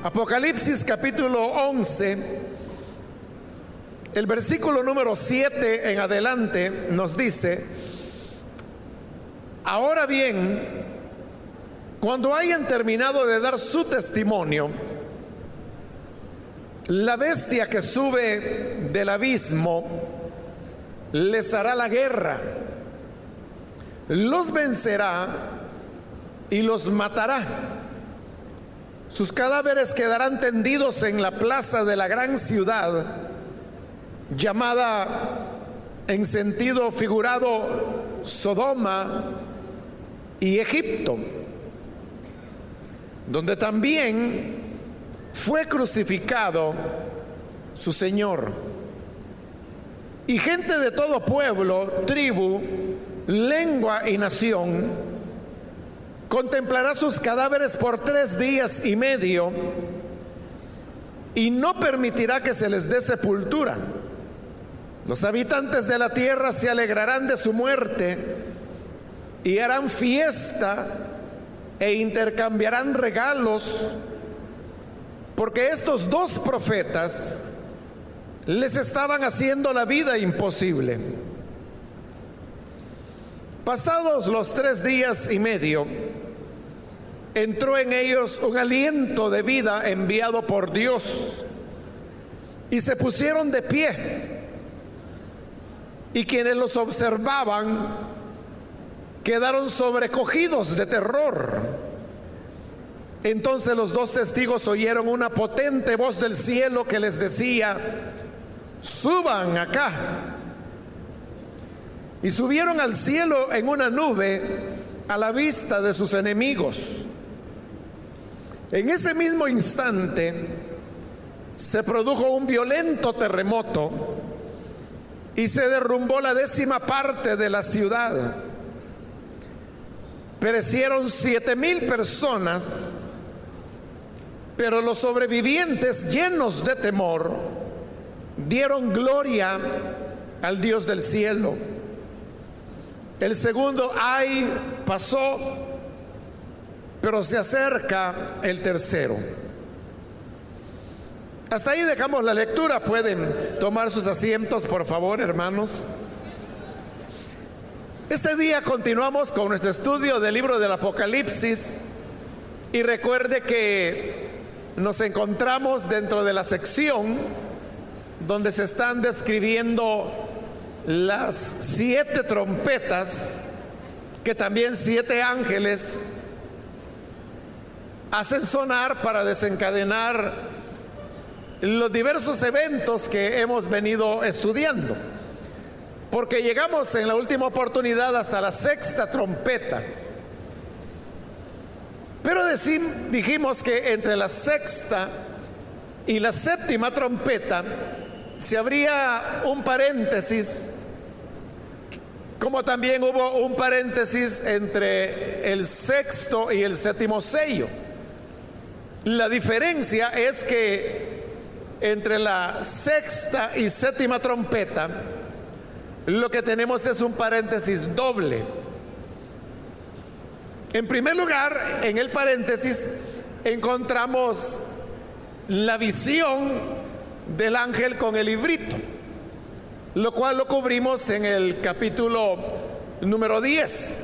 Apocalipsis capítulo 11, el versículo número 7 en adelante nos dice: ahora bien, cuando hayan terminado de dar su testimonio, la bestia que sube del abismo les hará la guerra, los vencerá y los matará. Sus cadáveres quedarán tendidos en la plaza de la gran ciudad, llamada en sentido figurado Sodoma y Egipto, donde también fue crucificado su Señor. Y gente de todo pueblo, tribu, lengua y nación contemplará sus cadáveres por 3 días y medio y no permitirá que se les dé sepultura. Los habitantes de la tierra se alegrarán de su muerte y harán fiesta e intercambiarán regalos, porque estos 2 profetas les estaban haciendo la vida imposible. Pasados los 3 días y medio, entró en ellos un aliento de vida enviado por Dios, y se pusieron de pie, y quienes los observaban quedaron sobrecogidos de terror. Entonces los 2 testigos oyeron una potente voz del cielo que les decía: suban acá. Y subieron al cielo en una nube a la vista de sus enemigos. En ese mismo instante se produjo un violento terremoto y se derrumbó la 10ª parte de la ciudad. Perecieron 7,000 personas, pero los sobrevivientes, llenos de temor, dieron gloria al Dios del cielo. El segundo ay pasó, pero se acerca el tercero. Hasta ahí dejamos la lectura. Pueden tomar sus asientos, por favor, hermanos. Este día continuamos con nuestro estudio del libro del Apocalipsis, y recuerde que nos encontramos dentro de la sección donde se están describiendo las 7 trompetas que también 7 ángeles hacen sonar para desencadenar los diversos eventos que hemos venido estudiando, porque llegamos en la última oportunidad hasta la 6ª trompeta. Pero dijimos que entre la 6ª y la 7ª trompeta se abría un paréntesis, como también hubo un paréntesis entre el 6º y el 7º sello. La diferencia es que entre la 6ª y 7ª trompeta lo que tenemos es un paréntesis doble. En primer lugar, en el paréntesis encontramos la visión del ángel con el librito, lo cual lo cubrimos en el capítulo número 10.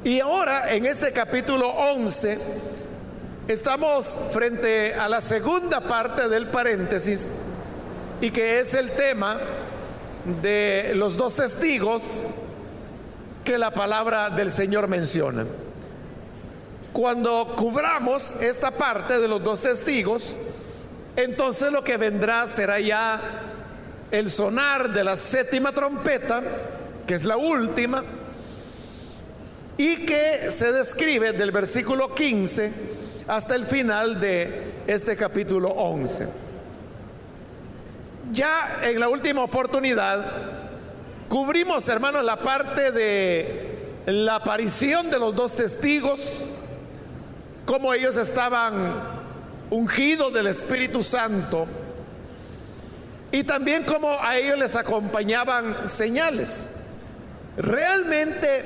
Y ahora en este capítulo 11 estamos frente a la segunda parte del paréntesis, y que es el tema de los 2 testigos que la palabra del Señor menciona. Cuando cubramos esta parte de los 2 testigos, entonces lo que vendrá será ya el sonar de la 7ª trompeta, que es la última, y que se describe del versículo 15 hasta el final de este capítulo 11. Ya en la última oportunidad cubrimos, hermanos, la parte de la aparición de los 2 testigos, cómo ellos estaban ungidos del Espíritu Santo, y también cómo a ellos les acompañaban señales. Realmente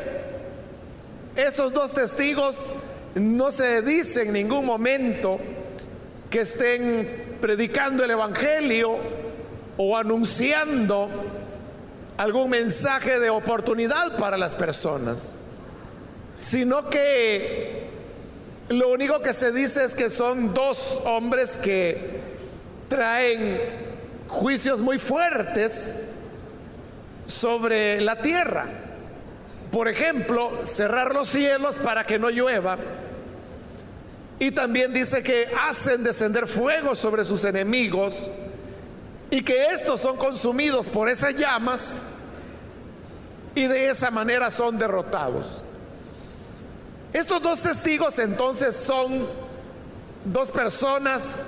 estos 2 testigos no se dice en ningún momento que estén predicando el evangelio o anunciando algún mensaje de oportunidad para las personas, sino que lo único que se dice es que son dos hombres que traen juicios muy fuertes sobre la tierra. Por ejemplo, cerrar los cielos para que no llueva. Y también dice que hacen descender fuego sobre sus enemigos y que estos son consumidos por esas llamas y de esa manera son derrotados. Estos dos testigos entonces son dos personas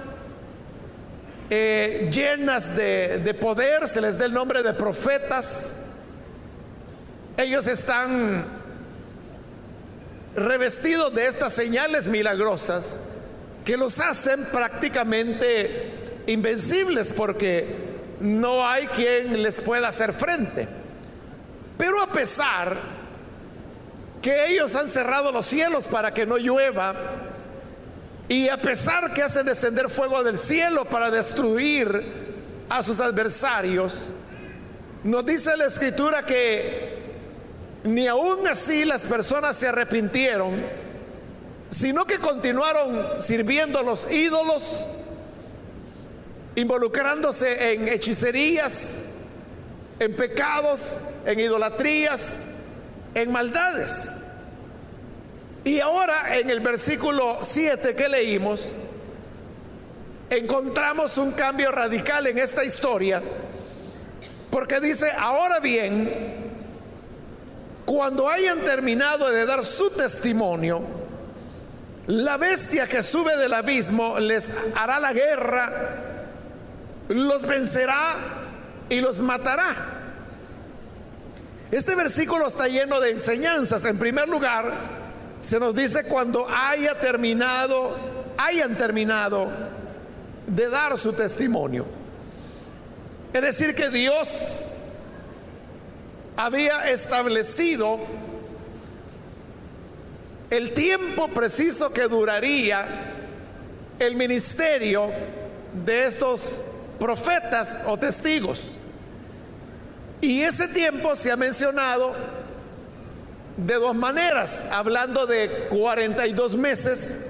llenas de poder, se les da el nombre de profetas. Ellos están revestidos de estas señales milagrosas que los hacen prácticamente invencibles, porque no hay quien les pueda hacer frente. Pero a pesar que ellos han cerrado los cielos para que no llueva, y a pesar que hacen descender fuego del cielo para destruir a sus adversarios, nos dice la Escritura que ni aún así las personas se arrepintieron, sino que continuaron sirviendo a los ídolos, involucrándose en hechicerías, en pecados, en idolatrías, en maldades. Y ahora en el versículo 7 que leímos, encontramos un cambio radical en esta historia, porque dice: ahora bien, cuando hayan terminado de dar su testimonio, la bestia que sube del abismo les hará la guerra, los vencerá y los matará. Este versículo está lleno de enseñanzas. En primer lugar, se nos dice cuando hayan terminado de dar su testimonio. Es decir, que Dios había establecido el tiempo preciso que duraría el ministerio de estos profetas o testigos. Y ese tiempo se ha mencionado de dos maneras, hablando de 42 meses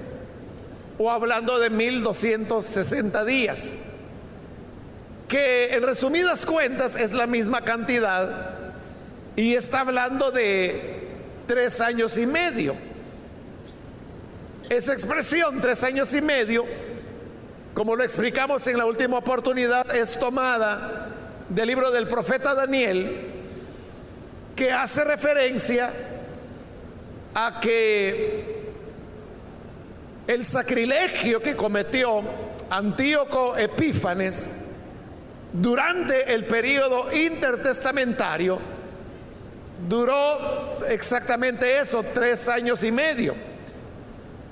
o hablando de 1260 días, que en resumidas cuentas es la misma cantidad, y está hablando de 3 años y medio. Esa expresión 3 años y medio, como lo explicamos en la última oportunidad, es tomada del libro del profeta Daniel, que hace referencia a que el sacrilegio que cometió Antíoco Epífanes durante el periodo intertestamentario duró exactamente eso, 3 años y medio.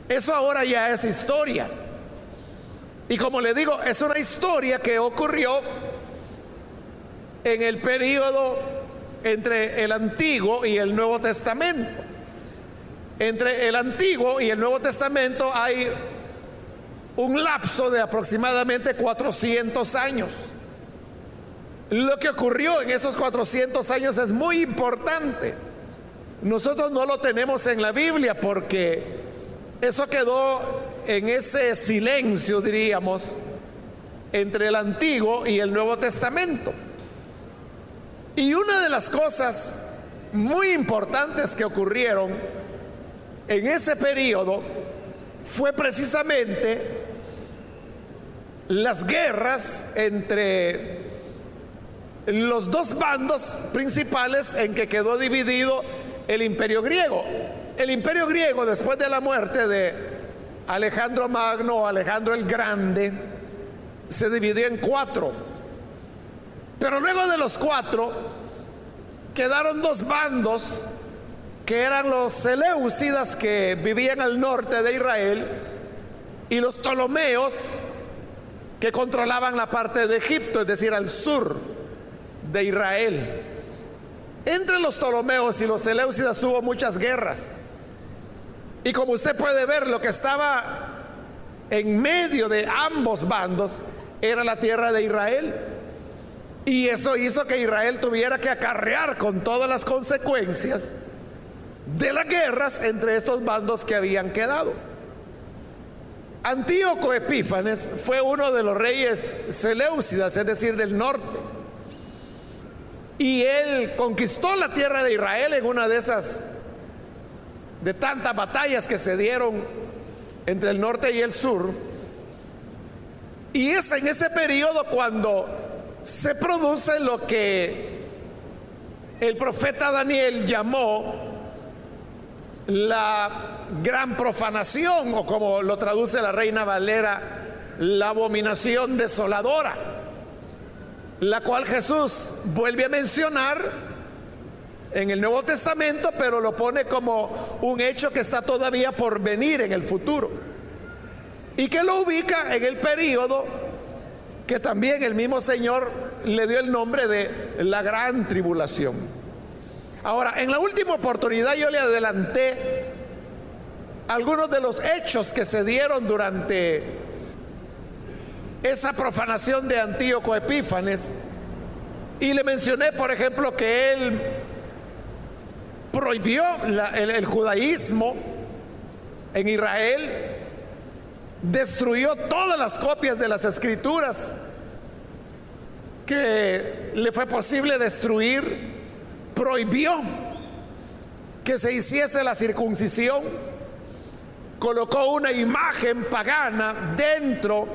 Eso ahora ya es historia. Y como le digo, es una historia que ocurrió en el periodo entre el Antiguo y el Nuevo Testamento. Entre el Antiguo y el Nuevo Testamento hay un lapso de aproximadamente 400 años. Lo que ocurrió en esos 400 años es muy importante. Nosotros no lo tenemos en la Biblia porque eso quedó en ese silencio, diríamos, entre el Antiguo y el Nuevo Testamento. Y una de las cosas muy importantes que ocurrieron en ese periodo fue precisamente las guerras entre los dos bandos principales en que quedó dividido el imperio griego. El imperio griego, después de la muerte de Alejandro Magno o Alejandro el Grande, se dividió en 4. Pero luego de los 4 quedaron 2 bandos, que eran los seleucidas, que vivían al norte de Israel, y los ptolomeos, que controlaban la parte de Egipto, es decir, al sur de Israel. Entre los ptolomeos y los seleucidas hubo muchas guerras. Y como usted puede ver, lo que estaba en medio de ambos bandos era la tierra de Israel. Y eso hizo que Israel tuviera que acarrear con todas las consecuencias de las guerras entre estos bandos que habían quedado. Antíoco Epífanes fue uno de los reyes seleucidas, es decir, del norte. Y él conquistó la tierra de Israel en una de tantas batallas que se dieron entre el norte y el sur. Y es en ese periodo cuando se produce lo que el profeta Daniel llamó la gran profanación, o como lo traduce la Reina Valera, la abominación desoladora, la cual Jesús vuelve a mencionar en el Nuevo Testamento, pero lo pone como un hecho que está todavía por venir en el futuro, y que lo ubica en el periodo que también el mismo Señor le dio el nombre de la gran tribulación. Ahora, en la última oportunidad yo le adelanté algunos de los hechos que se dieron durante esa profanación de Antíoco Epífanes, y le mencioné, por ejemplo, que él prohibió el judaísmo en Israel, destruyó todas las copias de las escrituras que le fue posible destruir, prohibió que se hiciese la circuncisión, colocó una imagen pagana dentro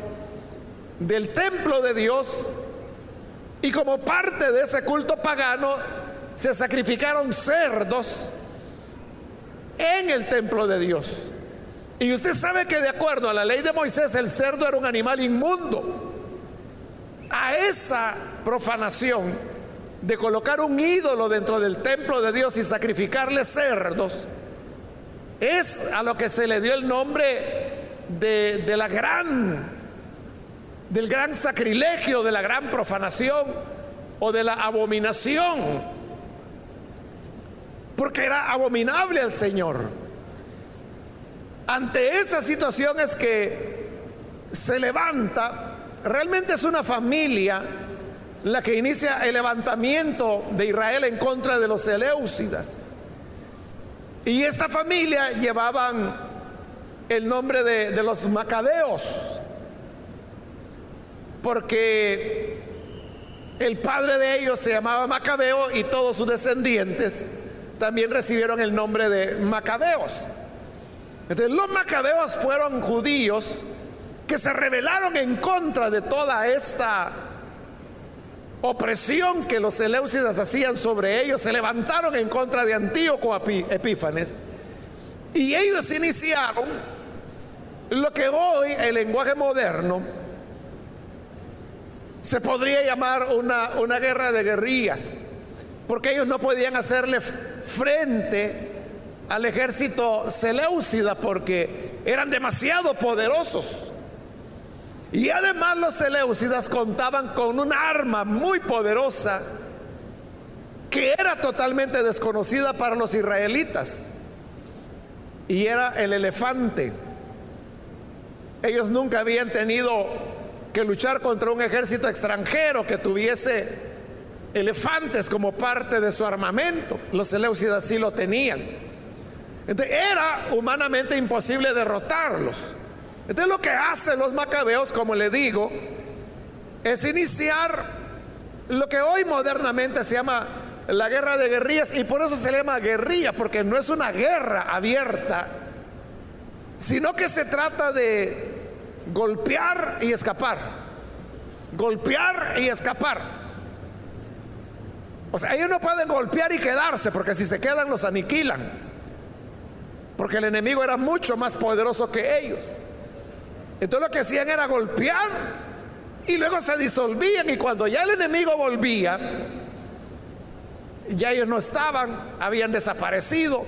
del templo de Dios, y como parte de ese culto pagano se sacrificaron cerdos en el templo de Dios. Y usted sabe que de acuerdo a la ley de Moisés el cerdo era un animal inmundo. A esa profanación de colocar un ídolo dentro del templo de Dios y sacrificarle cerdos es a lo que se le dio el nombre del gran sacrilegio, de la gran profanación o de la abominación, porque era abominable al Señor. Ante esa situación es que se levanta, realmente es una familia la que inicia el levantamiento de Israel en contra de los seleucidas. Y esta familia llevaban el nombre de los macabeos, porque el padre de ellos se llamaba Macabeo y todos sus descendientes también recibieron el nombre de macabeos. Entonces, los macabeos fueron judíos que se rebelaron en contra de toda esta opresión que los seleucidas hacían sobre ellos. Se levantaron en contra de Antíoco Epífanes, y ellos iniciaron lo que hoy el lenguaje moderno se podría llamar una guerra de guerrillas, porque ellos no podían hacerle frente al ejército seleucida porque eran demasiado poderosos. Y además los seleucidas contaban con un arma muy poderosa que era totalmente desconocida para los israelitas, y era el elefante. Ellos nunca habían tenido que luchar contra un ejército extranjero que tuviese elefantes como parte de su armamento. Los seleucidas sí lo tenían. Entonces era humanamente imposible derrotarlos. Entonces lo que hacen los macabeos, como le digo, es iniciar lo que hoy modernamente se llama la guerra de guerrillas. Y por eso se le llama guerrilla, porque no es una guerra abierta, sino que se trata de golpear y escapar, golpear y escapar. O sea, ellos no pueden golpear y quedarse, porque si se quedan los aniquilan, porque el enemigo era mucho más poderoso que ellos. Entonces lo que hacían era golpear y luego se disolvían, y cuando ya el enemigo volvía, ya ellos no estaban, habían desaparecido,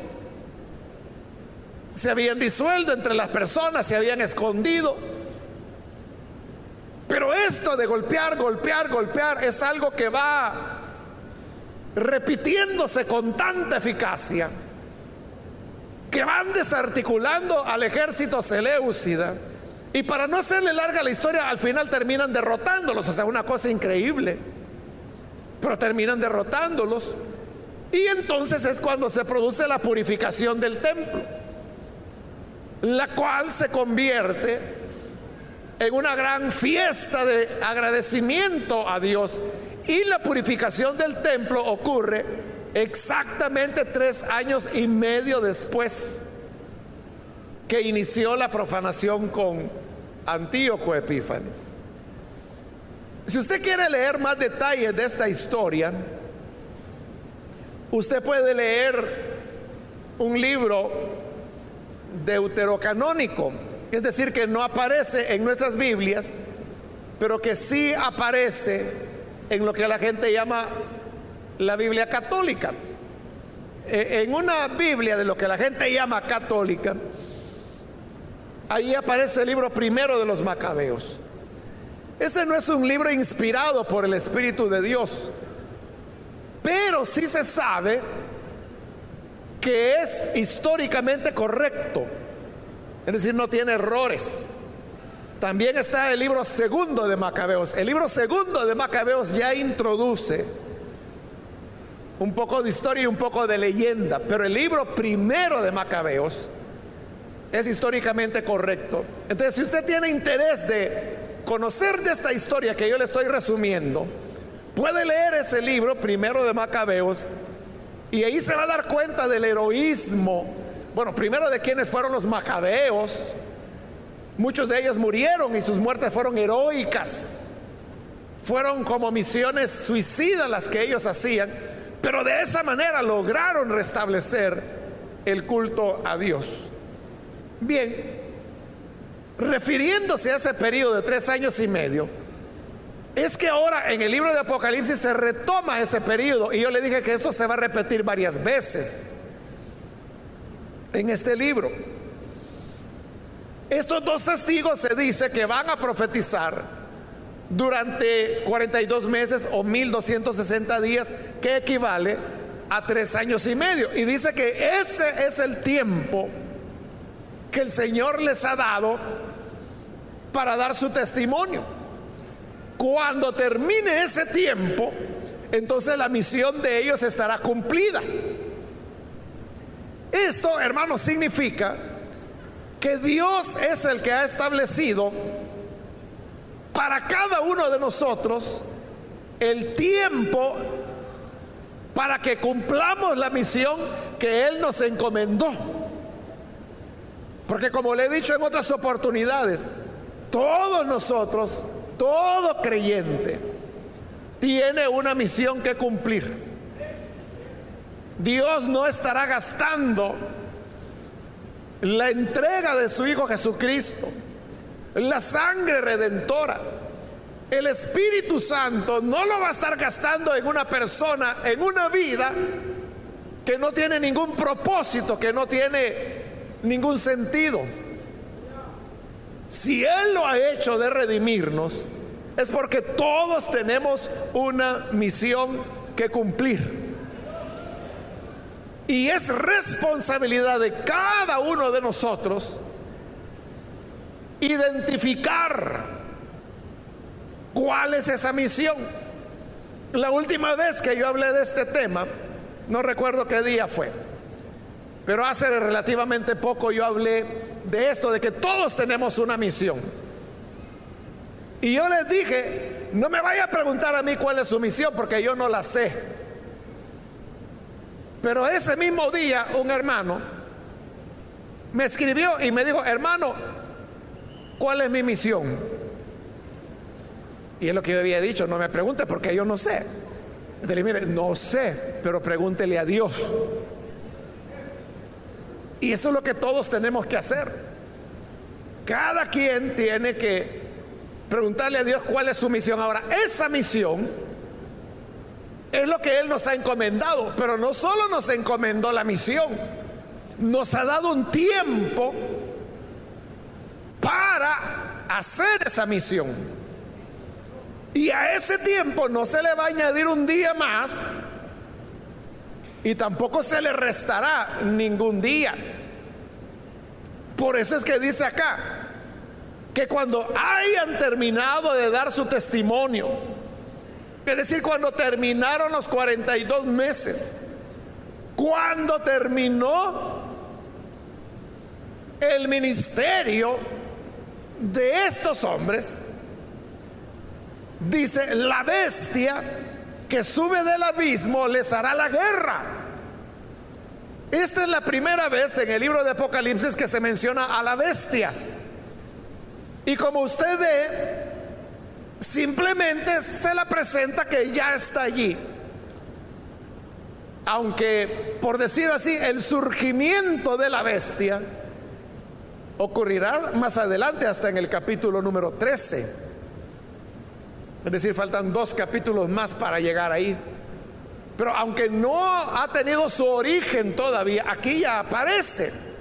se habían disuelto entre las personas, se habían escondido. Pero esto de golpear, golpear, golpear es algo que va repitiéndose con tanta eficacia que van desarticulando al ejército seleucida, Y para no hacerle larga la historia, al final terminan derrotándolos, o sea, una cosa increíble, pero terminan derrotándolos. Y entonces es cuando se produce la purificación del templo, la cual se convierte en una gran fiesta de agradecimiento a Dios. Y la purificación del templo ocurre exactamente 3 años y medio después que inició la profanación con Antíoco Epífanes. Si usted quiere leer más detalles de esta historia, usted puede leer un libro deuterocanónico, es decir, que no aparece en nuestras Biblias, pero que sí aparece en lo que la gente llama la Biblia católica. En una Biblia de lo que la gente llama católica, ahí aparece el libro primero de los Macabeos. Ese no es un libro inspirado por el Espíritu de Dios, pero sí se sabe que es históricamente correcto, es decir, no tiene errores. También está el libro segundo de Macabeos. El libro segundo de Macabeos ya introduce un poco de historia y un poco de leyenda, pero el libro primero de Macabeos es históricamente correcto. Entonces, si usted tiene interés de conocer de esta historia que yo le estoy resumiendo, puede leer ese libro primero de Macabeos, y ahí se va a dar cuenta del heroísmo, bueno, primero de quiénes fueron los macabeos. Muchos de ellos murieron y sus muertes fueron heroicas, fueron como misiones suicidas las que ellos hacían, pero de esa manera lograron restablecer el culto a Dios. Bien, refiriéndose a ese periodo de 3 años y medio, es que ahora en el libro de Apocalipsis se retoma ese periodo, y yo le dije que esto se va a repetir varias veces en este libro. Estos 2 testigos se dice que van a profetizar durante 42 meses o 1260 días, que equivale a 3 años y medio, y dice que ese es el tiempo que el Señor les ha dado para dar su testimonio. Cuando termine ese tiempo, entonces la misión de ellos estará cumplida. Esto, hermanos, significa que Dios es el que ha establecido para cada uno de nosotros el tiempo para que cumplamos la misión que Él nos encomendó. Porque, como le he dicho en otras oportunidades, todos nosotros, todo creyente, tiene una misión que cumplir. Dios no estará gastando la entrega de su Hijo Jesucristo, la sangre redentora, el Espíritu Santo, no lo va a estar gastando en una persona, en una vida que no tiene ningún propósito, que no tiene ningún sentido. Si Él lo ha hecho de redimirnos, es porque todos tenemos una misión que cumplir. Y es responsabilidad de cada uno de nosotros identificar cuál es esa misión. La última vez que yo hablé de este tema, no recuerdo qué día fue, pero hace relativamente poco yo hablé de esto, de que todos tenemos una misión. Y yo les dije, no me vaya a preguntar a mí cuál es su misión, porque yo no la sé. Pero ese mismo día un hermano me escribió y me dijo: hermano, ¿cuál es mi misión? Y es lo que yo había dicho: no me pregunte porque yo no sé. Entonces le dije: mire, no sé, pero pregúntele a Dios. Y eso es lo que todos tenemos que hacer. Cada quien tiene que preguntarle a Dios cuál es su misión. Ahora, esa misión es lo que Él nos ha encomendado, pero no solo nos encomendó la misión, nos ha dado un tiempo para hacer esa misión. Y a ese tiempo no se le va a añadir un día más, y tampoco se le restará ningún día. Por eso es que dice acá: que cuando hayan terminado de dar su testimonio, es decir, cuando terminaron los 42 meses, cuando terminó el ministerio de estos hombres, dice, la bestia que sube del abismo les hará la guerra. Esta es la primera vez en el libro de Apocalipsis que se menciona a la bestia. Y como usted ve, simplemente se la presenta que ya está allí. Aunque, por decir así, el surgimiento de la bestia ocurrirá más adelante, hasta en el capítulo número 13. Es decir, faltan 2 capítulos más para llegar ahí. Pero aunque no ha tenido su origen todavía, aquí ya aparece.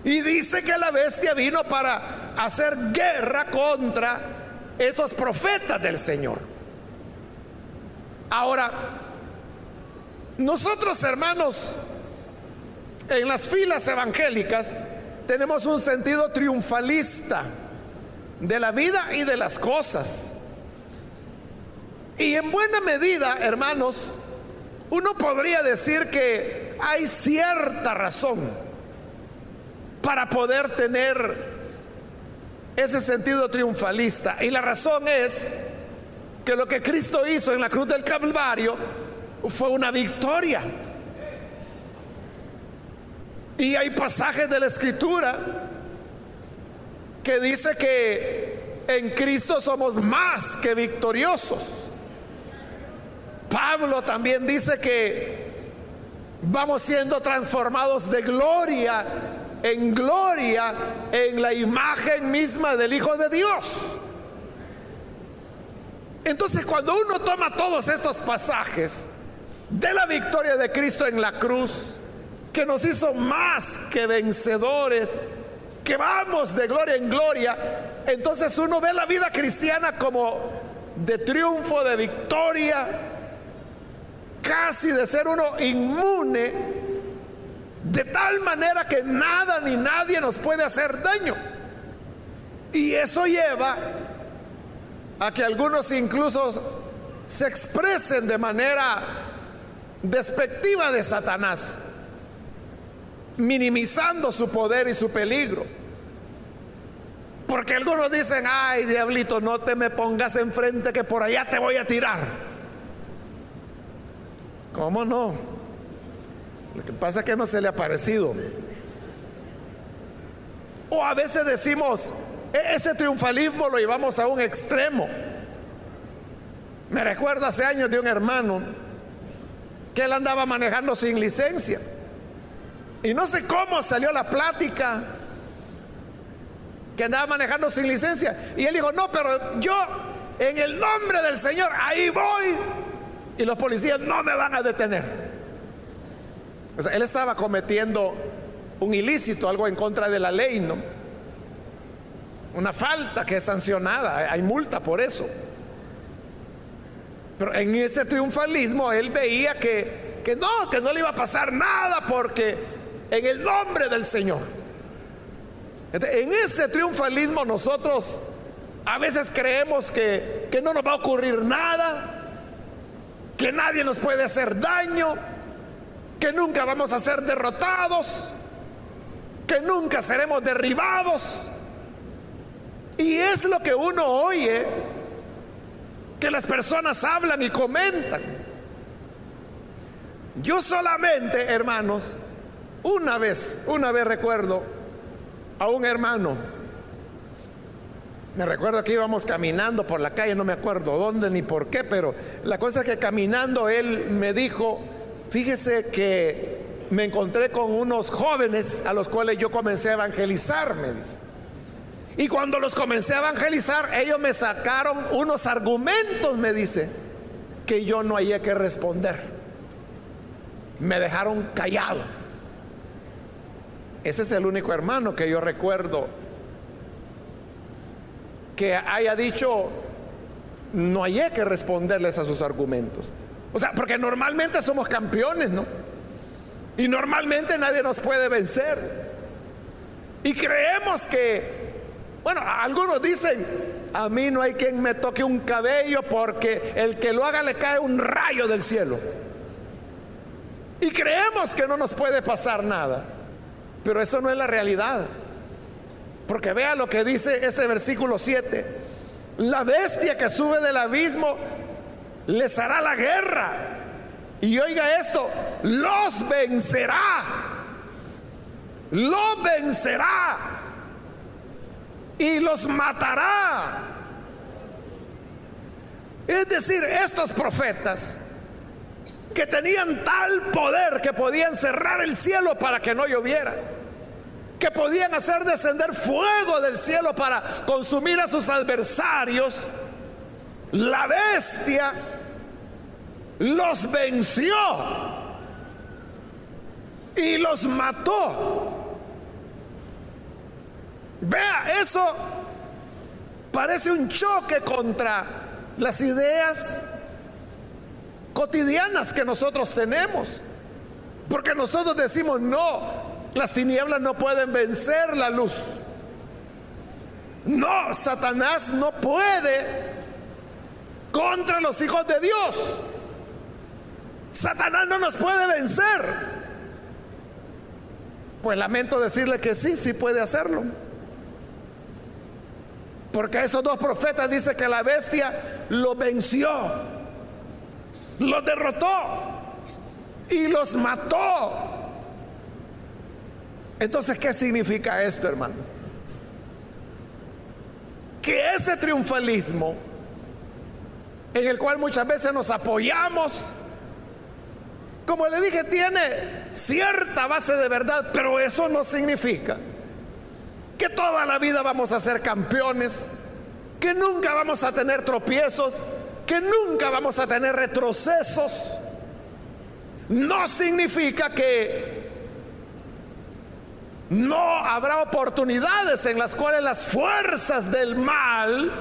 Y dice que la bestia vino para hacer guerra contra estos profetas del Señor. Ahora, nosotros, hermanos, en las filas evangélicas tenemos un sentido triunfalista de la vida y de las cosas. Y en buena medida, hermanos, uno podría decir que hay cierta razón para poder tener ese sentido triunfalista. Y la razón es que lo que Cristo hizo en la cruz del Calvario fue una victoria. Y hay pasajes de la Escritura que dice que en Cristo somos más que victoriosos. Pablo también dice que vamos siendo transformados de gloria en gloria en la imagen misma del Hijo de Dios. Entonces, cuando uno toma todos estos pasajes de la victoria de Cristo en la cruz, que nos hizo más que vencedores, que vamos de gloria en gloria, entonces uno ve la vida cristiana como de triunfo, de victoria, casi de ser uno inmune, de tal manera que nada ni nadie nos puede hacer daño. Y eso lleva a que algunos incluso se expresen de manera despectiva de Satanás, minimizando su poder y su peligro. Porque algunos dicen: ay, diablito, no te me pongas enfrente, que por allá te voy a tirar. ¿Cómo no? Lo que pasa es que no se le ha parecido. O a veces decimos, ese triunfalismo lo llevamos a un extremo. Me recuerdo hace años de un hermano que él andaba manejando sin licencia, y no sé cómo salió la plática que andaba manejando sin licencia, y él dijo: no, pero yo en el nombre del Señor ahí voy, y los policías no me van a detener. O sea, él estaba cometiendo un ilícito, algo en contra de la ley, ¿no? Una falta que es sancionada, hay multa por eso. Pero en ese triunfalismo él veía que no le iba a pasar nada, porque en el nombre del Señor. Entonces, en ese triunfalismo nosotros a veces creemos que no nos va a ocurrir nada, que nadie nos puede hacer daño, que nunca vamos a ser derrotados, que nunca seremos derribados. Y es lo que uno oye, que las personas hablan y comentan. Yo solamente, hermanos, una vez recuerdo a un hermano. Me recuerdo que íbamos caminando por la calle, no me acuerdo dónde ni por qué, pero la cosa es que caminando él me dijo: fíjese que me encontré con unos jóvenes a los cuales yo comencé a evangelizar, me dice. Y cuando los comencé a evangelizar, ellos me sacaron unos argumentos, me dice, que yo no hallé que responder. Me dejaron callado. Ese es el único hermano que yo recuerdo que haya dicho: no hallé que responderles a sus argumentos. O sea, porque normalmente somos campeones, ¿no? Y normalmente nadie nos puede vencer. Y creemos que Bueno, algunos dicen, a mí no hay quien me toque un cabello porque el que lo haga le cae un rayo del cielo. Y creemos que no nos puede pasar nada, pero eso no es la realidad. Porque vea lo que dice este versículo 7: la bestia que sube del abismo les hará la guerra. Y oiga esto, los vencerá. Los vencerá y los matará. Es decir, estos profetas que tenían tal poder que podían cerrar el cielo para que no lloviera, que podían hacer descender fuego del cielo para consumir a sus adversarios, la bestia los venció y los mató. Vea, eso parece un choque contra las ideas cotidianas que nosotros tenemos, porque nosotros decimos, no, las tinieblas no pueden vencer la luz. No, Satanás no puede contra los hijos de Dios. Satanás no nos puede vencer. Pues lamento decirle que sí, sí puede hacerlo. Porque esos dos profetas dice que la bestia lo venció, los derrotó y los mató. Entonces, ¿qué significa esto, hermano? Que ese triunfalismo en el cual muchas veces nos apoyamos, como le dije, tiene cierta base de verdad, pero eso no significa que toda la vida vamos a ser campeones, que nunca vamos a tener tropiezos, que nunca vamos a tener retrocesos. No significa que no habrá oportunidades en las cuales las fuerzas del mal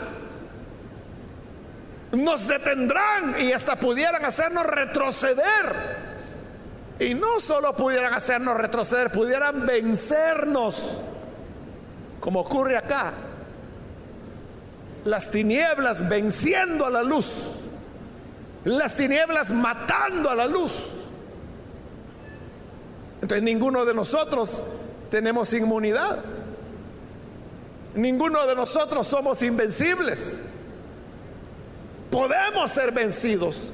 nos detendrán y hasta pudieran hacernos retroceder. Y no solo pudieran hacernos retroceder, pudieran vencernos, como ocurre acá. Las tinieblas venciendo a la luz, las tinieblas matando a la luz. Entonces ninguno de nosotros tenemos inmunidad, ninguno de nosotros somos invencibles. Podemos ser vencidos.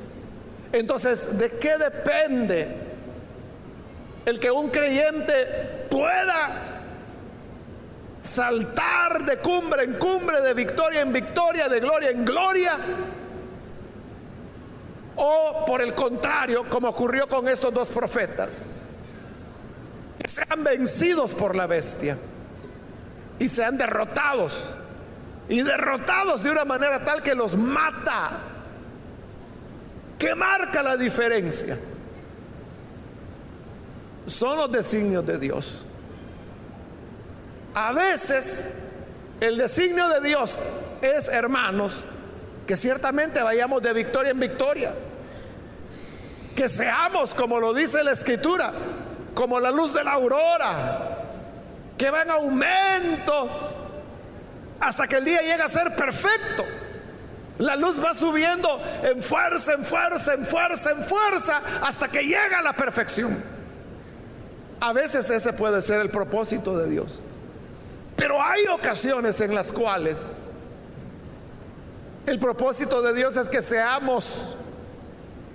Entonces, ¿de qué depende el que un creyente pueda saltar de cumbre en cumbre, de victoria en victoria, de gloria en gloria? O por el contrario, como ocurrió con estos dos profetas, que sean vencidos por la bestia y sean derrotados, y derrotados de una manera tal que los mata. ¿Qué marca la diferencia? Son los designios de Dios. A veces el designio de Dios es, hermanos, que ciertamente vayamos de victoria en victoria, que seamos, como lo dice la Escritura, como la luz de la aurora, que va en aumento hasta que el día llega a ser perfecto. La luz va subiendo en fuerza, en fuerza, en fuerza, en fuerza, hasta que llega a la perfección. A veces ese puede ser el propósito de Dios, pero hay ocasiones en las cuales el propósito de Dios es que seamos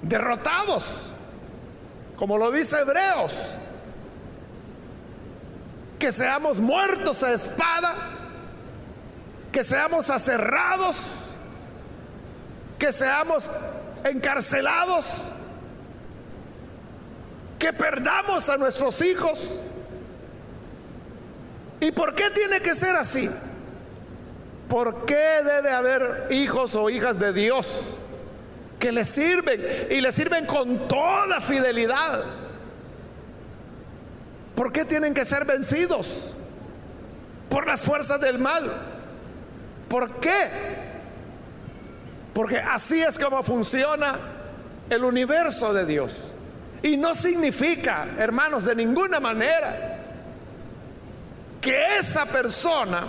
derrotados, como lo dice Hebreos, que seamos muertos a espada, que seamos aserrados, que seamos encarcelados, que perdamos a nuestros hijos. ¿Y por qué tiene que ser así? ¿Por qué debe haber hijos o hijas de Dios que le sirven y le sirven con toda fidelidad? ¿Por qué tienen que ser vencidos por las fuerzas del mal? ¿Por qué? Porque así es como funciona el universo de Dios. Y no significa, hermanos, de ninguna manera que esa persona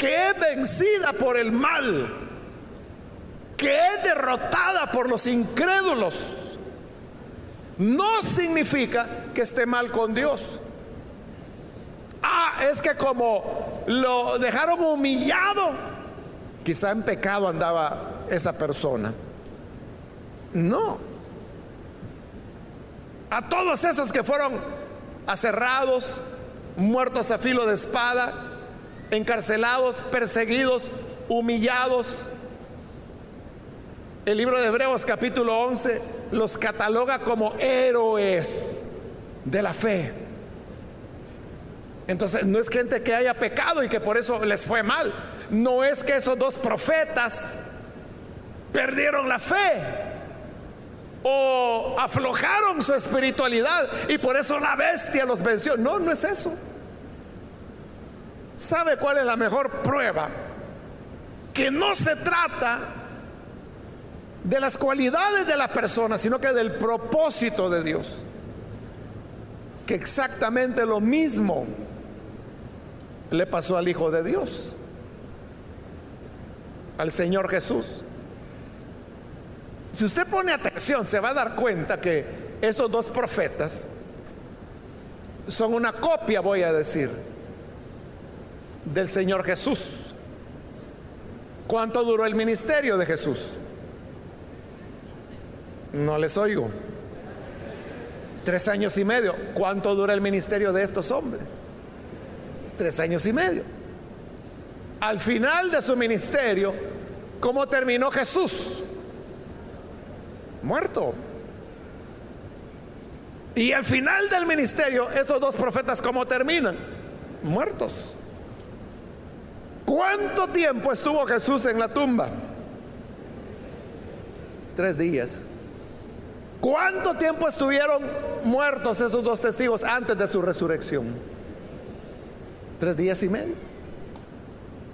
que es vencida por el mal, que es derrotada por los incrédulos, no significa que esté mal con Dios. Es que como lo dejaron humillado, quizá en pecado andaba esa persona. No. A todos esos que fueron aserrados, muertos a filo de espada, encarcelados, perseguidos, humillados, el libro de Hebreos capítulo 11 los cataloga como héroes de la fe. Entonces no es gente que haya pecado y que por eso les fue mal. No es que esos dos profetas perdieron la fe o aflojaron su espiritualidad y por eso la bestia los venció. No, no es eso. ¿Sabe cuál es la mejor prueba? Que no se trata de las cualidades de la persona, sino que del propósito de Dios. Que exactamente lo mismo le pasó al Hijo de Dios, al Señor Jesús. Si usted pone atención, se va a dar cuenta que estos dos profetas son una copia, voy a decir, del Señor Jesús. ¿Cuánto duró el ministerio de Jesús? No les oigo. 3 años y medio. ¿Cuánto dura el ministerio de estos hombres? 3 años y medio. Al final de su ministerio, ¿cómo terminó Jesús? Muerto. Y al final del ministerio, estos dos profetas, ¿cómo terminan? Muertos. ¿Cuánto tiempo estuvo Jesús en la tumba? 3 días. ¿Cuánto tiempo estuvieron muertos estos dos testigos antes de su resurrección? 3 días y medio.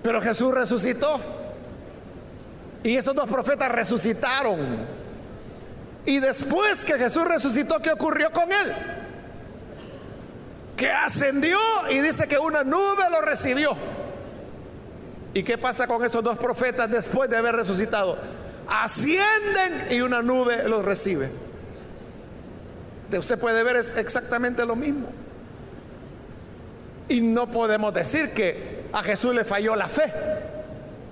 Pero Jesús resucitó. Y esos dos profetas resucitaron. Y después que Jesús resucitó, ¿qué ocurrió con él? Que ascendió y dice que una nube lo recibió. ¿Y qué pasa con estos dos profetas después de haber resucitado? Ascienden y una nube los recibe. Usted puede ver, es exactamente lo mismo. Y no podemos decir que a Jesús le falló la fe.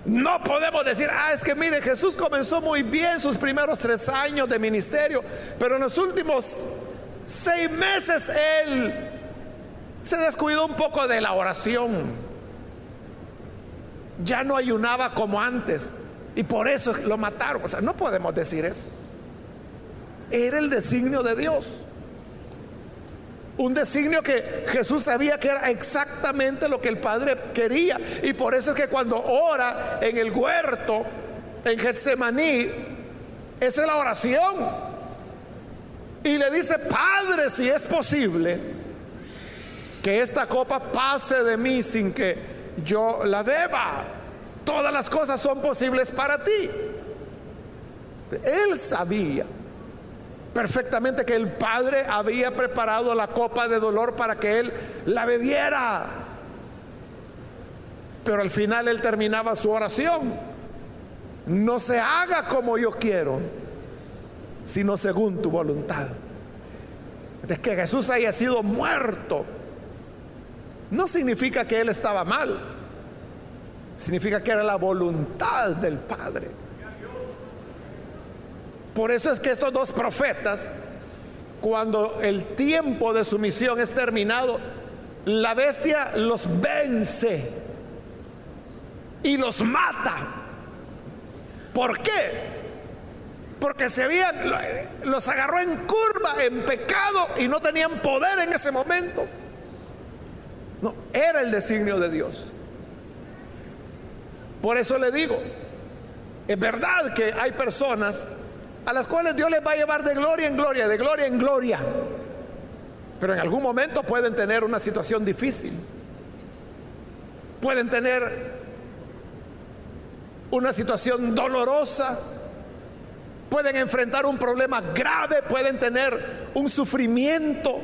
No podemos decir, es que mire, Jesús comenzó muy bien sus primeros 3 años de ministerio, pero en los últimos 6 meses él se descuidó un poco de la oración. Ya no ayunaba como antes y por eso lo mataron. O sea, no podemos decir eso. Era el designio de Dios. Un designio que Jesús sabía que era exactamente lo que el Padre quería. Y por eso es que cuando ora en el huerto, en Getsemaní, esa es la oración. Y le dice: Padre, si es posible, que esta copa pase de mí sin que yo la beba. Todas las cosas son posibles para ti. Él sabía perfectamente que el Padre había preparado la copa de dolor para que él la bebiera. Pero al final él terminaba su oración: no se haga como yo quiero, sino según tu voluntad. De que Jesús haya sido muerto no significa que él estaba mal, significa que era la voluntad del Padre. Por eso es que estos dos profetas, cuando el tiempo de su misión es terminado, la bestia los vence y los mata. ¿Por qué? Porque los agarró en curva, en pecado, y no tenían poder en ese momento. No, era el designio de Dios. Por eso le digo, es verdad que hay personas a las cuales Dios les va a llevar de gloria en gloria, de gloria en gloria, pero en algún momento pueden tener una situación difícil, pueden tener una situación dolorosa, pueden enfrentar un problema grave, pueden tener un sufrimiento,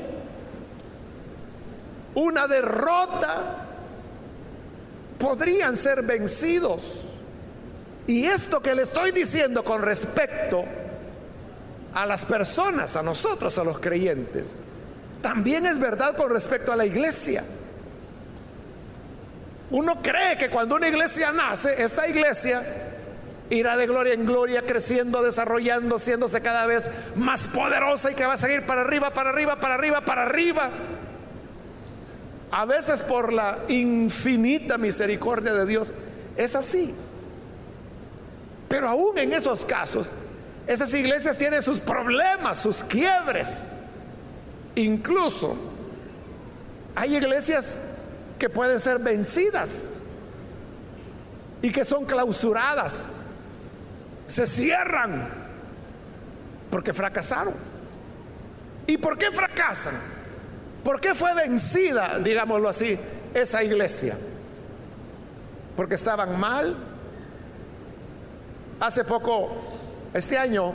una derrota, podrían ser vencidos. Y esto que le estoy diciendo con respecto a las personas, a nosotros, a los creyentes, también es verdad con respecto a la iglesia. Uno cree que cuando una iglesia nace, esta iglesia irá de gloria en gloria, creciendo, desarrollando, haciéndose cada vez más poderosa, y que va a seguir para arriba, para arriba, para arriba, para arriba. A veces, por la infinita misericordia de Dios, es así. Pero aún en esos casos, esas iglesias tienen sus problemas, sus quiebres. Incluso hay iglesias que pueden ser vencidas y que son clausuradas, se cierran porque fracasaron. ¿Y por qué fracasan? ¿Por qué fue vencida, digámoslo así, esa iglesia? Porque estaban mal. Hace poco, este año,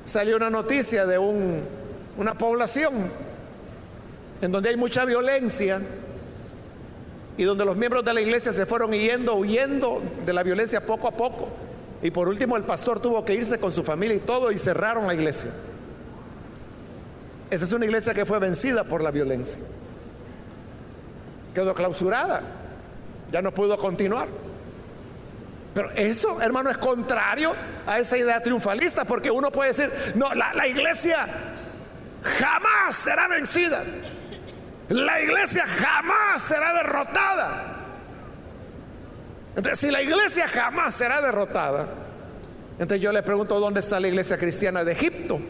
salió una noticia de una población en donde hay mucha violencia y donde los miembros de la iglesia se fueron huyendo de la violencia poco a poco, y por último el pastor tuvo que irse con su familia y todo, y cerraron la iglesia. Esa es una iglesia que fue vencida por la violencia, quedó clausurada, ya no pudo continuar. Pero eso, hermano, es contrario a esa idea triunfalista, porque uno puede decir: no, la iglesia jamás será vencida, la iglesia jamás será derrotada. Entonces, si la iglesia jamás será derrotada, entonces yo le pregunto: ¿dónde está la iglesia cristiana de Egipto?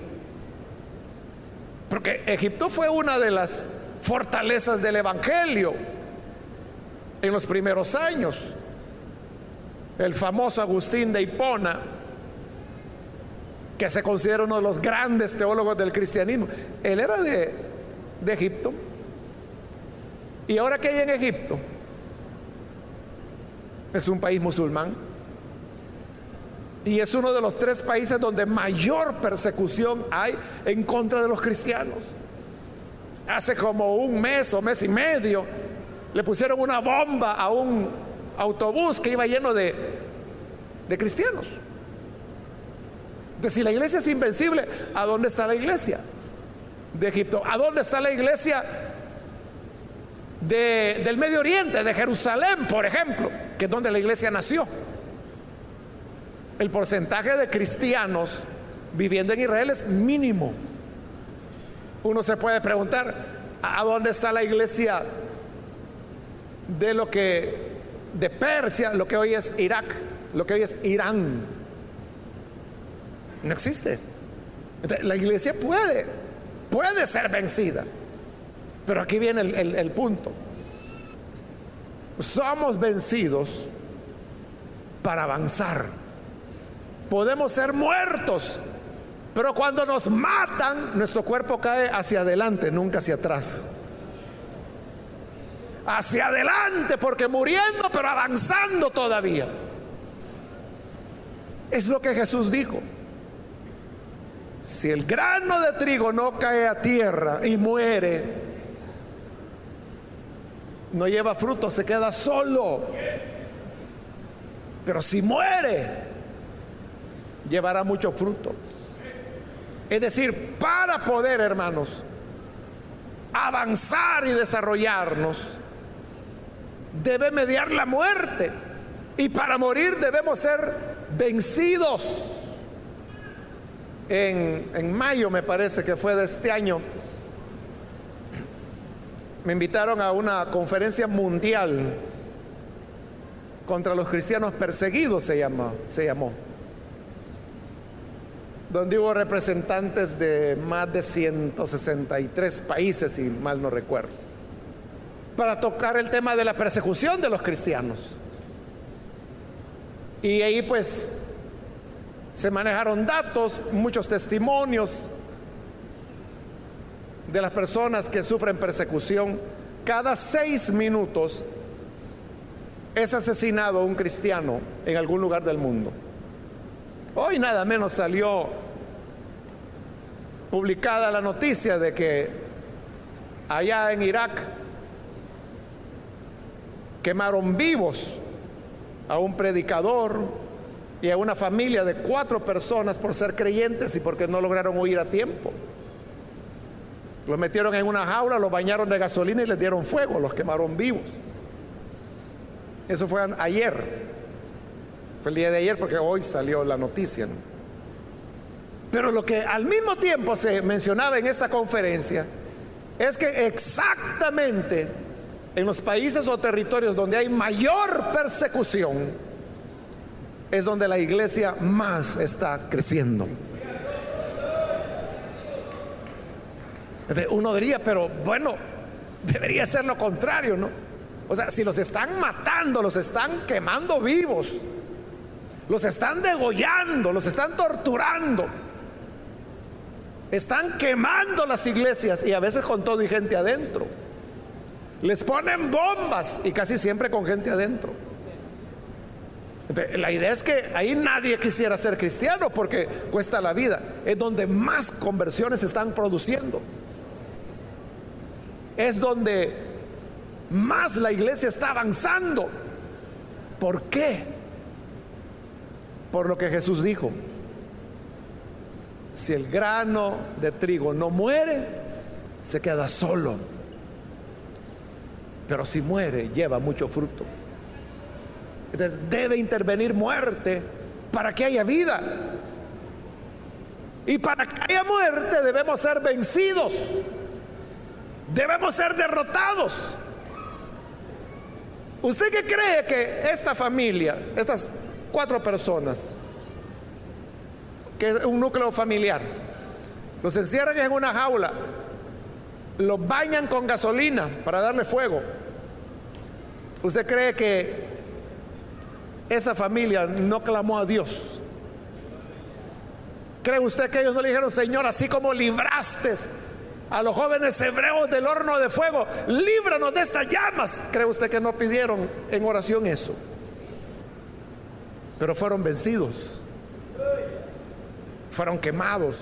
Porque Egipto fue una de las fortalezas del evangelio en los primeros años. El famoso Agustín de Hipona, que se considera uno de los grandes teólogos del cristianismo, él era de Egipto. ¿Y ahora qué hay en Egipto? Es un país musulmán, y es uno de los 3 países donde mayor persecución hay en contra de los cristianos. Hace como un mes o mes y medio le pusieron una bomba a un autobús que iba lleno de cristianos. Entonces, si la iglesia es invencible, ¿a dónde está la iglesia de Egipto? ¿A dónde está la iglesia del Medio Oriente, de Jerusalén, por ejemplo, que es donde la iglesia nació? El porcentaje de cristianos viviendo en Israel es mínimo. Uno se puede preguntar: ¿a dónde está la iglesia de Persia, lo que hoy es Irak, lo que hoy es Irán? No existe. Entonces, la iglesia puede ser vencida, pero aquí viene el punto: somos vencidos para avanzar. Podemos ser muertos, pero cuando nos matan, nuestro cuerpo cae hacia adelante, nunca hacia atrás. Hacia adelante, porque muriendo, pero avanzando todavía. Es lo que Jesús dijo: si el grano de trigo no cae a tierra y muere, no lleva fruto, se queda solo. Pero si muere, llevará mucho fruto. Es decir, para poder, hermanos, avanzar y desarrollarnos, debe mediar la muerte, y para morir debemos ser vencidos. En mayo, me parece que fue de este año, me invitaron a una conferencia mundial contra los cristianos perseguidos, se llamó, donde hubo representantes de más de 163 países, si mal no recuerdo, para tocar el tema de la persecución de los cristianos. Y ahí pues se manejaron datos, muchos testimonios de las personas que sufren persecución. Cada 6 minutos es asesinado un cristiano en algún lugar del mundo. Hoy nada menos salió publicada la noticia de que allá en Irak quemaron vivos a un predicador y a una familia de 4 personas por ser creyentes y porque no lograron huir a tiempo. Los metieron en una jaula, los bañaron de gasolina y les dieron fuego, los quemaron vivos. Eso fue ayer, fue el día de ayer, porque hoy salió la noticia, ¿no? Pero lo que al mismo tiempo se mencionaba en esta conferencia es que exactamente en los países o territorios donde hay mayor persecución es donde la iglesia más está creciendo. Uno diría, pero bueno, debería ser lo contrario, ¿no? O sea, si los están matando, los están quemando vivos, los están degollando, los están torturando, están quemando las iglesias y a veces con todo y gente adentro, les ponen bombas y casi siempre con gente adentro. La idea es que ahí nadie quisiera ser cristiano porque cuesta la vida. Es donde más conversiones se están produciendo, es donde más la iglesia está avanzando. ¿Por qué? Por lo que Jesús dijo: si el grano de trigo no muere, se queda solo, pero si muere, lleva mucho fruto. Entonces debe intervenir muerte para que haya vida, y para que haya muerte debemos ser vencidos, debemos ser derrotados. ¿Usted qué cree que esta familia, estas 4 personas, que es un núcleo familiar, los encierran en una jaula, los bañan con gasolina para darle fuego? ¿Usted cree que esa familia no clamó a Dios? ¿Cree usted que ellos no le dijeron: Señor, así como libraste a los jóvenes hebreos del horno de fuego, líbranos de estas llamas? ¿Cree usted que no pidieron en oración eso? Pero fueron vencidos, fueron quemados.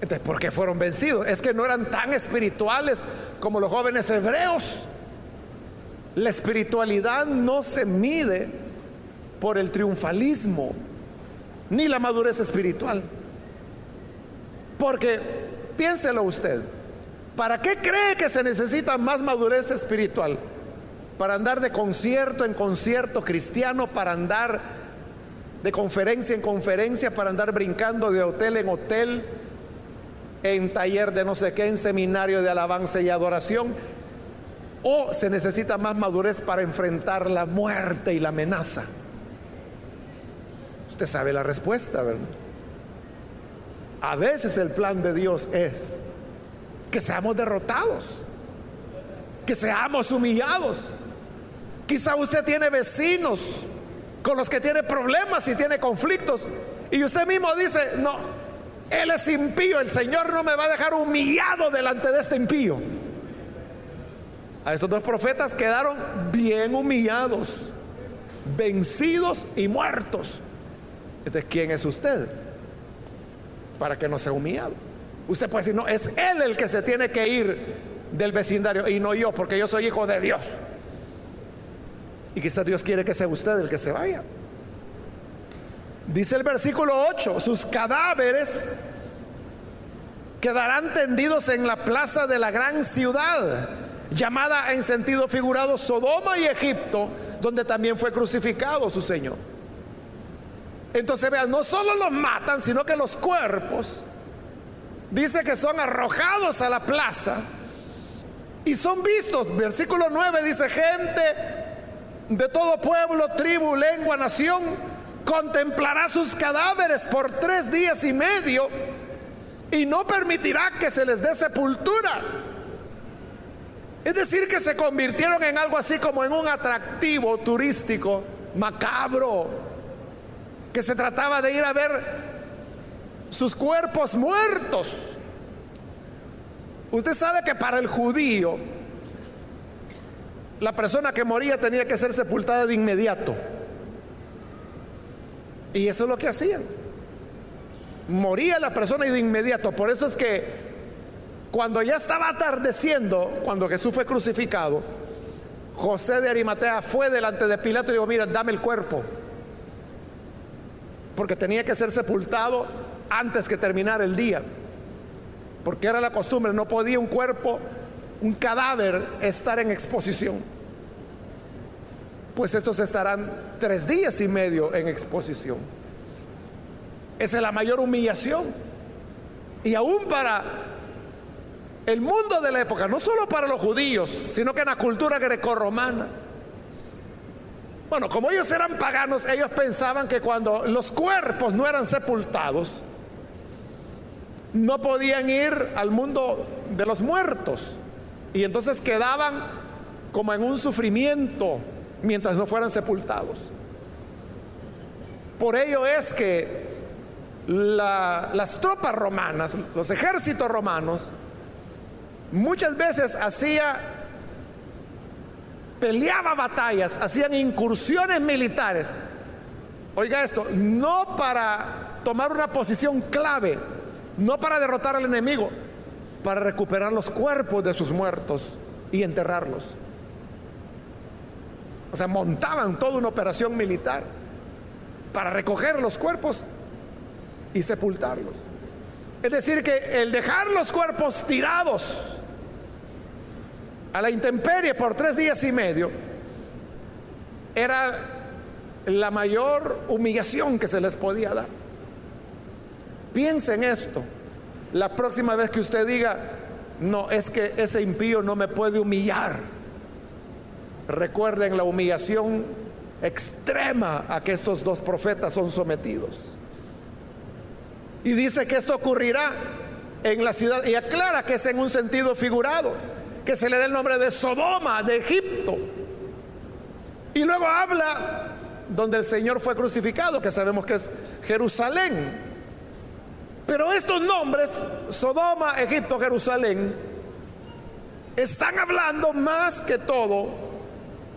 Entonces, ¿por qué fueron vencidos? Es que no eran tan espirituales como los jóvenes hebreos. La espiritualidad no se mide por el triunfalismo ni la madurez espiritual. Porque piénselo usted, ¿para qué cree que se necesita más madurez espiritual? ¿Para andar de concierto en concierto cristiano? ¿Para andar de conferencia en conferencia? ¿Para andar brincando de hotel en hotel, en taller de no sé qué, en seminario de alabanza y adoración? ¿O se necesita más madurez para enfrentar la muerte y la amenaza? Usted sabe la respuesta, ¿verdad? A veces el plan de Dios es que seamos derrotados, que seamos humillados. Quizá usted tiene vecinos con los que tiene problemas y tiene conflictos, y usted mismo dice: no, él es impío, el Señor no me va a dejar humillado delante de este impío. A estos 2 profetas quedaron bien humillados, vencidos y muertos. Entonces, ¿quién es usted para que no sea humillado? Usted puede decir: no, es él el que se tiene que ir del vecindario y no yo, porque yo soy hijo de Dios. Y quizás Dios quiere que sea usted el que se vaya. Dice el versículo 8: sus cadáveres quedarán tendidos en la plaza de la gran ciudad, llamada en sentido figurado Sodoma y Egipto, donde también fue crucificado su Señor. Entonces vean, no solo los matan, sino que los cuerpos, dice que son arrojados a la plaza y son vistos. Versículo 9 dice: gente de todo pueblo, tribu, lengua, nación contemplará sus cadáveres por 3 días y medio y no permitirá que se les dé sepultura. Es decir, que se convirtieron en algo así como en un atractivo turístico macabro, que se trataba de ir a ver sus cuerpos muertos. Usted sabe que para el judío la persona que moría tenía que ser sepultada de inmediato, y eso es lo que hacían. Moría la persona y de inmediato. Por eso es que cuando ya estaba atardeciendo, cuando Jesús fue crucificado, José de Arimatea fue delante de Pilato y dijo: mira, dame el cuerpo, porque tenía que ser sepultado antes que terminara el día, porque era la costumbre, no podía un cuerpo, un cadáver, estar en exposición. Pues estos estarán 3 días y medio en exposición. Esa es la mayor humillación. Y aún para el mundo de la época, no solo para los judíos, sino que en la cultura grecorromana. Bueno, como ellos eran paganos, ellos pensaban que cuando los cuerpos no eran sepultados, no podían ir al mundo de los muertos, y entonces quedaban como en un sufrimiento mientras no fueran sepultados. Por ello es que las tropas romanas, los ejércitos romanos, muchas veces peleaba batallas, hacían incursiones militares. Oiga esto, no para tomar una posición clave, no para derrotar al enemigo, para recuperar los cuerpos de sus muertos y enterrarlos. O sea, montaban toda una operación militar para recoger los cuerpos y sepultarlos. Es decir, que el dejar los cuerpos tirados a la intemperie por 3 días y medio era la mayor humillación que se les podía dar. Piensen esto la próxima vez que usted diga: no, es que ese impío no me puede humillar. Recuerden la humillación extrema a que estos 2 profetas son sometidos. Y dice que esto ocurrirá en la ciudad, y aclara que es en un sentido figurado, que se le dé el nombre de Sodoma, de Egipto. Y luego habla donde el Señor fue crucificado, que sabemos que es Jerusalén. Pero estos nombres, Sodoma, Egipto, Jerusalén, están hablando más que todo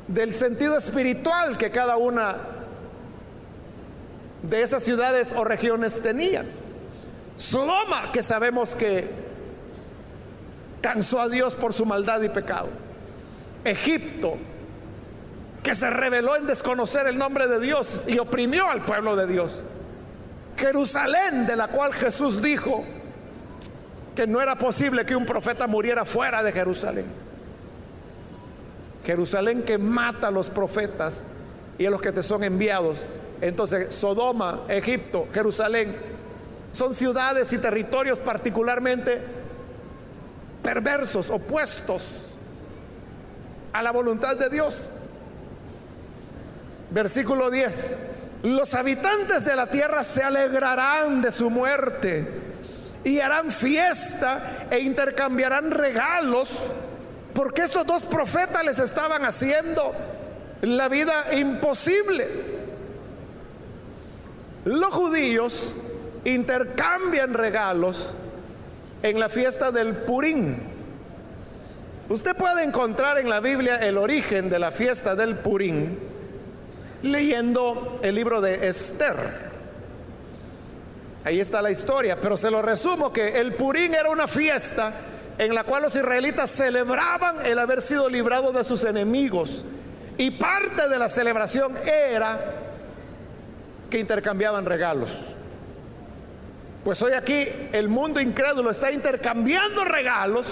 del sentido espiritual que cada una de esas ciudades o regiones tenía. Sodoma, que sabemos que cansó a Dios por su maldad y pecado. Egipto, que se rebeló en desconocer el nombre de Dios y oprimió al pueblo de Dios. Jerusalén, de la cual Jesús dijo que no era posible que un profeta muriera fuera de Jerusalén. Jerusalén, que mata a los profetas y a los que te son enviados. Entonces, Sodoma, Egipto, Jerusalén son ciudades y territorios particularmente perversos, opuestos a la voluntad de Dios. Versículo 10: los habitantes de la tierra se alegrarán de su muerte y harán fiesta e intercambiarán regalos, porque estos 2 profetas les estaban haciendo la vida imposible. Los judíos intercambian regalos en la fiesta del Purim. Usted puede encontrar en la Biblia el origen de la fiesta del Purim leyendo el libro de Esther. Ahí está la historia, pero se lo resumo: que el Purim era una fiesta en la cual los israelitas celebraban el haber sido librados de sus enemigos, y parte de la celebración era que intercambiaban regalos. Pues hoy aquí el mundo incrédulo está intercambiando regalos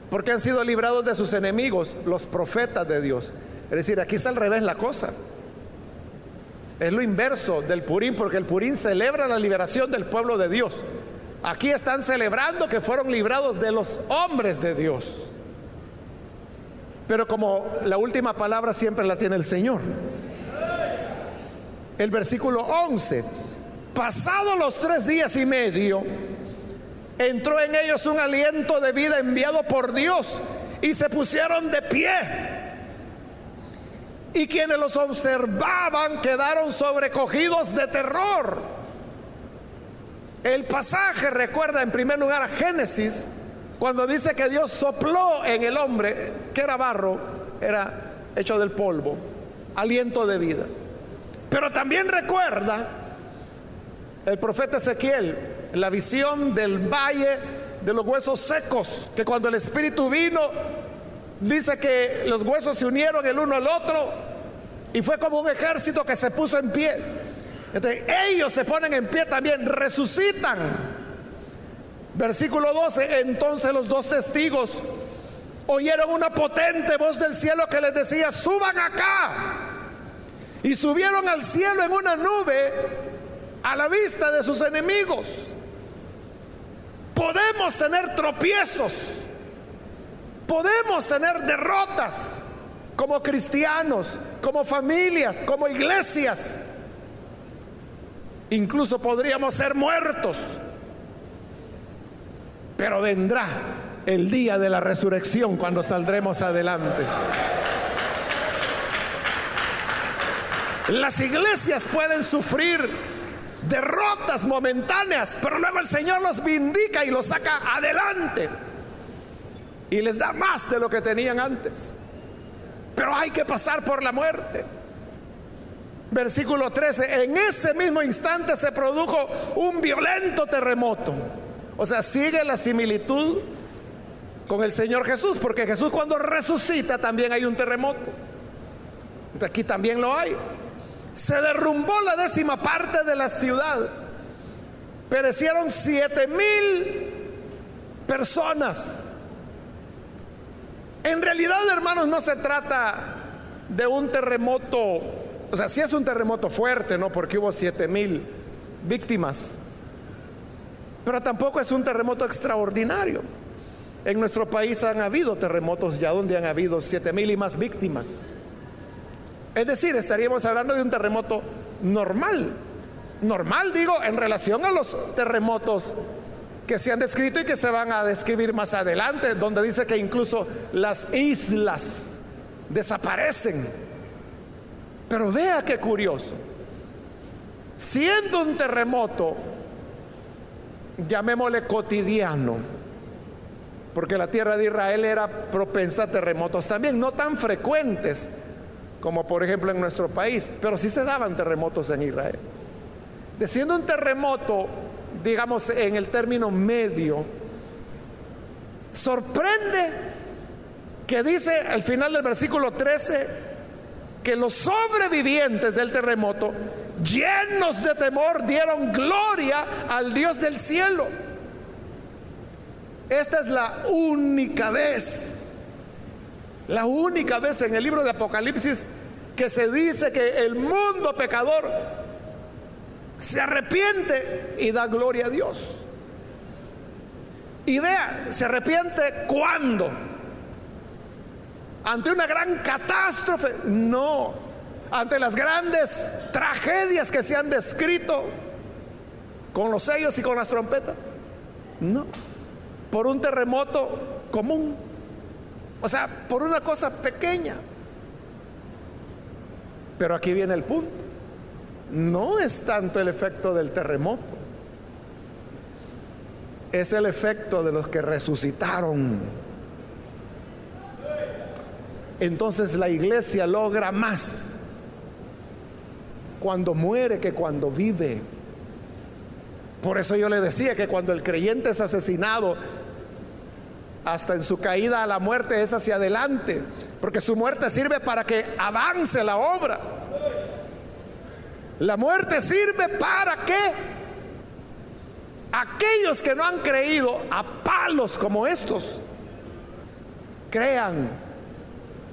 porque han sido librados de sus enemigos, los profetas de Dios. Es decir, aquí está al revés la cosa. Es lo inverso del Purim, porque el Purim celebra la liberación del pueblo de Dios. Aquí están celebrando que fueron librados de los hombres de Dios. Pero como la última palabra siempre la tiene el Señor. El versículo 11: pasados los 3 días y medio, entró en ellos un aliento de vida enviado por Dios, y se pusieron de pie. Y quienes los observaban quedaron sobrecogidos de terror. El pasaje recuerda en primer lugar a Génesis, cuando dice que Dios sopló en el hombre, que era barro, era hecho del polvo, aliento de vida. Pero también recuerda el profeta Ezequiel, la visión del valle de los huesos secos, que cuando el Espíritu vino, Dice que los huesos se unieron el uno al otro y fue como un ejército que se puso en pie. Entonces, ellos se ponen en pie también, resucitan. Versículo 12: entonces los dos testigos oyeron una potente voz del cielo que les decía: suban acá. Y subieron al cielo en una nube a la vista de sus enemigos. Podemos tener tropiezos, podemos tener derrotas como cristianos, como familias, como iglesias. Incluso podríamos ser muertos. Pero vendrá el día de la resurrección cuando saldremos adelante. Las iglesias pueden sufrir derrotas momentáneas, pero luego el Señor los vindica y los saca adelante y les da más de lo que tenían antes. Pero hay que pasar por la muerte. Versículo 13: en ese mismo instante se produjo un violento terremoto. O sea, sigue la similitud con el Señor Jesús, porque Jesús cuando resucita también hay un terremoto. Aquí también lo hay. Se derrumbó la 10ª parte de la ciudad. Perecieron 7,000 personas. En realidad, hermanos, no se trata de un terremoto. O sea, sí es un terremoto fuerte, ¿no? Porque hubo 7,000 víctimas. Pero tampoco es un terremoto extraordinario. En nuestro país han habido terremotos ya donde han habido 7,000 y más víctimas. Es decir, estaríamos hablando de un terremoto normal. Normal, digo, en relación a los terremotos que se han descrito y que se van a describir más adelante, donde dice que incluso las islas desaparecen. Pero vea qué curioso. Siendo un terremoto, llamémosle cotidiano, porque la tierra de Israel era propensa a terremotos también, no tan frecuentes como por ejemplo en nuestro país, pero sí se daban terremotos en Israel. Siendo un terremoto, digamos en el término medio, sorprende que dice al final del versículo 13 que los sobrevivientes del terremoto, llenos de temor, dieron gloria al Dios del cielo. Esta es la única vez en el libro de Apocalipsis que se dice que el mundo pecador se arrepiente y da gloria a Dios. Y vea, se arrepiente ¿cuándo? ¿Ante una gran catástrofe? No. ¿Ante las grandes tragedias que se han descrito con los sellos y con las trompetas? No. Por un terremoto común. O sea, por una cosa pequeña. Pero aquí viene el punto. No es tanto el efecto del terremoto, es el efecto de los que resucitaron. Entonces la iglesia logra más cuando muere que cuando vive. Por eso yo le decía que cuando el creyente es asesinado, hasta en su caída a la muerte es hacia adelante, porque su muerte sirve para que avance la obra. La muerte sirve para que aquellos que no han creído a palos como estos crean.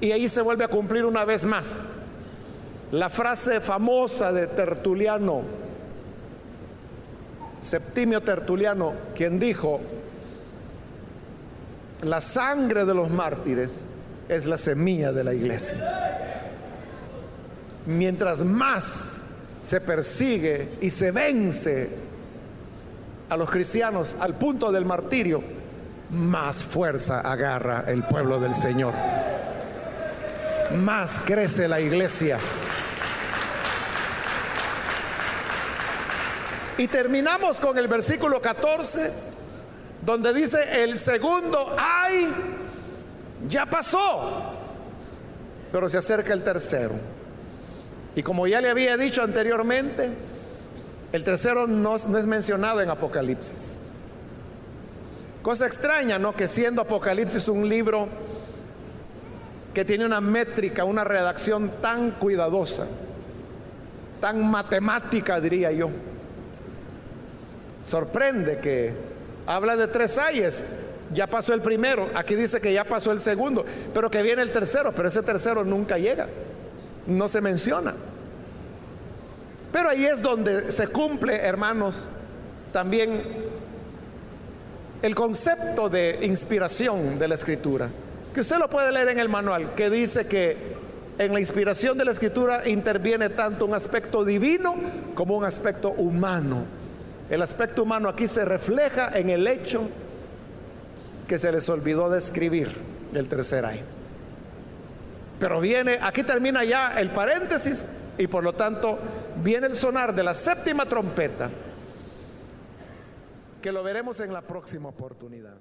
Y ahí se vuelve a cumplir una vez más la frase famosa de Tertuliano, Septimio Tertuliano, quien dijo: la sangre de los mártires es la semilla de la iglesia. Mientras más se persigue y se vence a los cristianos al punto del martirio, más fuerza agarra el pueblo del Señor, más crece la iglesia. Y terminamos con el versículo 14, donde dice: el segundo ay ya pasó, pero se acerca el tercero. Y como ya le había dicho anteriormente, el tercero no es mencionado en Apocalipsis. Cosa extraña, ¿no? Que siendo Apocalipsis un libro que tiene una métrica, una redacción tan cuidadosa, tan matemática, diría yo. Sorprende que habla de 3 ayes, ya pasó el primero, aquí dice que ya pasó el segundo, pero que viene el tercero, pero ese tercero nunca llega, no se menciona. Pero ahí es donde se cumple, hermanos, también el concepto de inspiración de la Escritura, que usted lo puede leer en el manual, que dice que en la inspiración de la Escritura interviene tanto un aspecto divino como un aspecto humano. El aspecto humano aquí se refleja en el hecho que se les olvidó describir el tercer ay. Pero viene, aquí termina ya el paréntesis, y por lo tanto viene el sonar de la 7ª trompeta, que lo veremos en la próxima oportunidad.